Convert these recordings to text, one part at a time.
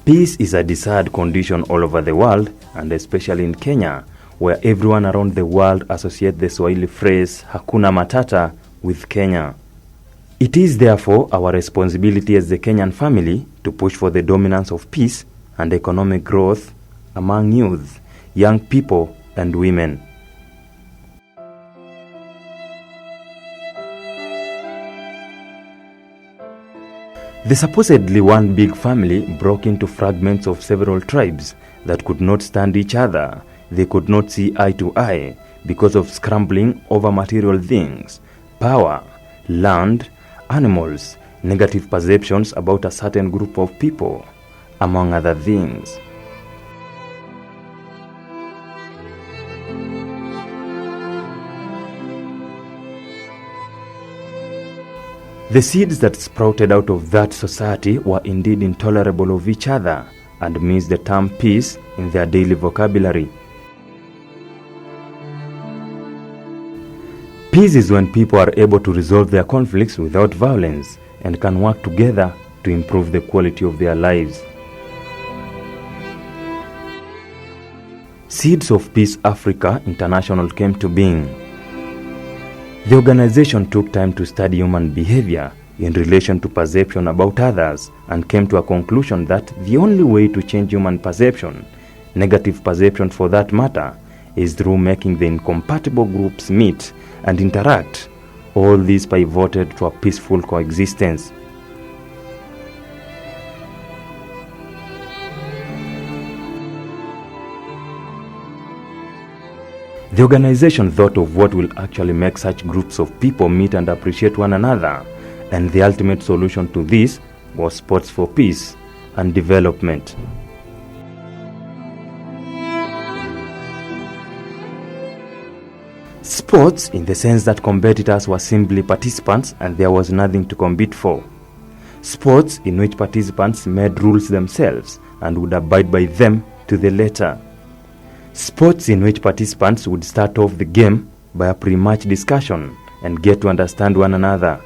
Peace is a desired condition all over the world, and especially in Kenya, where everyone around the world associates the Swahili phrase Hakuna Matata with Kenya. It is therefore our responsibility as the Kenyan family to push for the dominance of peace and economic growth among youth, young people, and women. The supposedly one big family broke into fragments of several tribes that could not stand each other. They could not see eye to eye because of scrambling over material things, power, land, animals, negative perceptions about a certain group of people, among other things. The seeds that sprouted out of that society were indeed intolerable of each other and missed the term peace in their daily vocabulary. Peace is when people are able to resolve their conflicts without violence and can work together to improve the quality of their lives. Seeds of Peace Africa International came to being. The organization took time to study human behavior in relation to perception about others and came to a conclusion that the only way to change human perception, negative perception for that matter, is through making the incompatible groups meet and interact. All this pivoted to a peaceful coexistence. The organization thought of what will actually make such groups of people meet and appreciate one another, and the ultimate solution to this was sports for peace and development. Sports in the sense that competitors were simply participants and there was nothing to compete for. Sports in which participants made rules themselves and would abide by them to the letter. Sports in which participants would start off the game by a pre-match discussion and get to understand one another.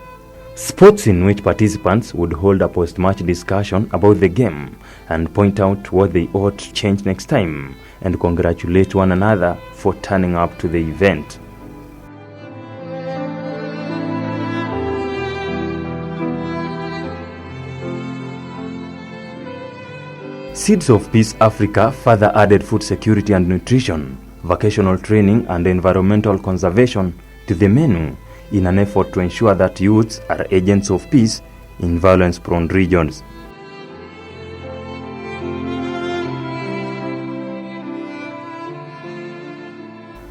Sports in which participants would hold a post-match discussion about the game and point out what they ought to change next time and congratulate one another for turning up to the event. Seeds of Peace Africa further added food security and nutrition, vocational training and environmental conservation to the menu in an effort to ensure that youths are agents of peace in violence-prone regions.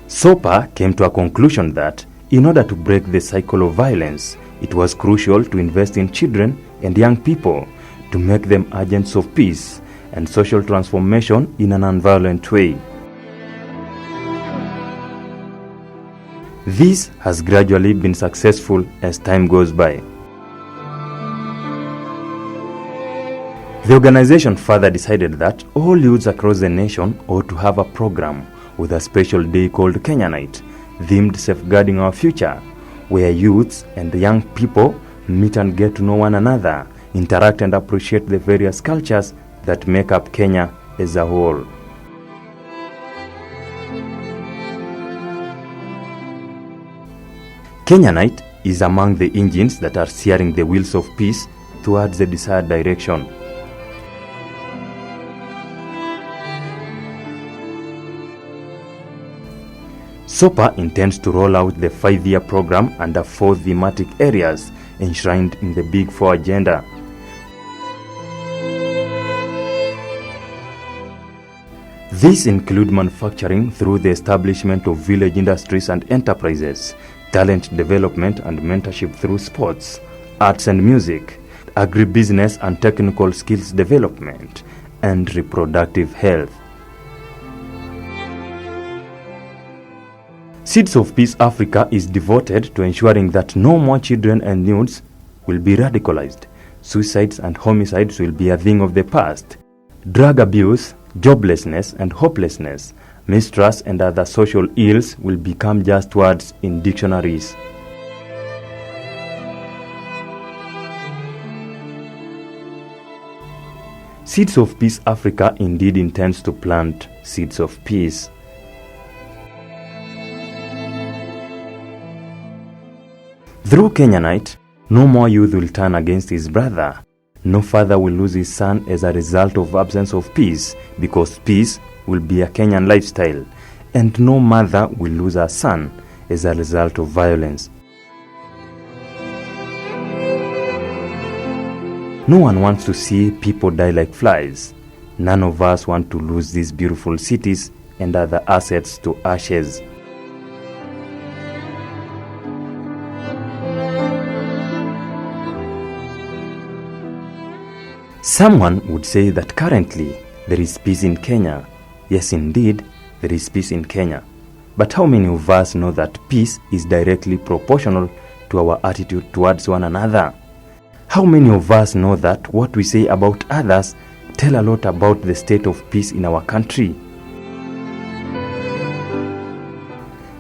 SOPA came to a conclusion that in order to break the cycle of violence, it was crucial to invest in children and young people to make them agents of peace and social transformation in an nonviolent way. This has gradually been successful as time goes by. The organization further decided that all youths across the nation ought to have a program with a special day called Kenya Night, themed Safeguarding Our Future, where youths and young people meet and get to know one another, interact and appreciate the various cultures that make up Kenya as a whole. Kenya Night is among the engines that are steering the wheels of peace towards the desired direction. SOPA intends to roll out the 5-year program under 4 thematic areas enshrined in the Big Four agenda. These include manufacturing through the establishment of village industries and enterprises, talent development and mentorship through sports, arts and music, agribusiness and technical skills development, and reproductive health. Seeds of Peace Africa is devoted to ensuring that no more children and youths will be radicalized. Suicides and homicides will be a thing of the past. Drug abuse, joblessness and hopelessness, mistrust and other social ills will become just words in dictionaries. Seeds of Peace Africa indeed intends to plant seeds of peace. Through Kenyanite, no more youth will turn against his brother. No father will lose his son as a result of absence of peace, because peace will be a Kenyan lifestyle, and no mother will lose her son as a result of violence. No one wants to see people die like flies. None of us want to lose these beautiful cities and other assets to ashes. Someone would say that currently there is peace in Kenya. Yes, indeed, there is peace in Kenya. But how many of us know that peace is directly proportional to our attitude towards one another? How many of us know that what we say about others tell a lot about the state of peace in our country?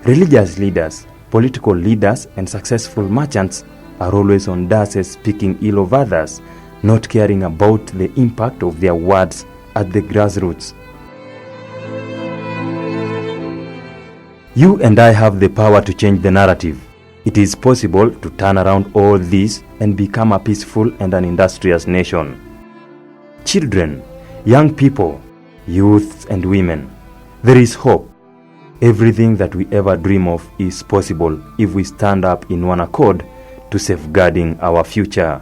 Religious leaders, political leaders, and successful merchants are always on doses speaking ill of others, not caring about the impact of their words at the grassroots. You and I have the power to change the narrative. It is possible to turn around all this and become a peaceful and an industrious nation. Children, young people, youths and women, there is hope. Everything that we ever dream of is possible if we stand up in one accord to safeguarding our future.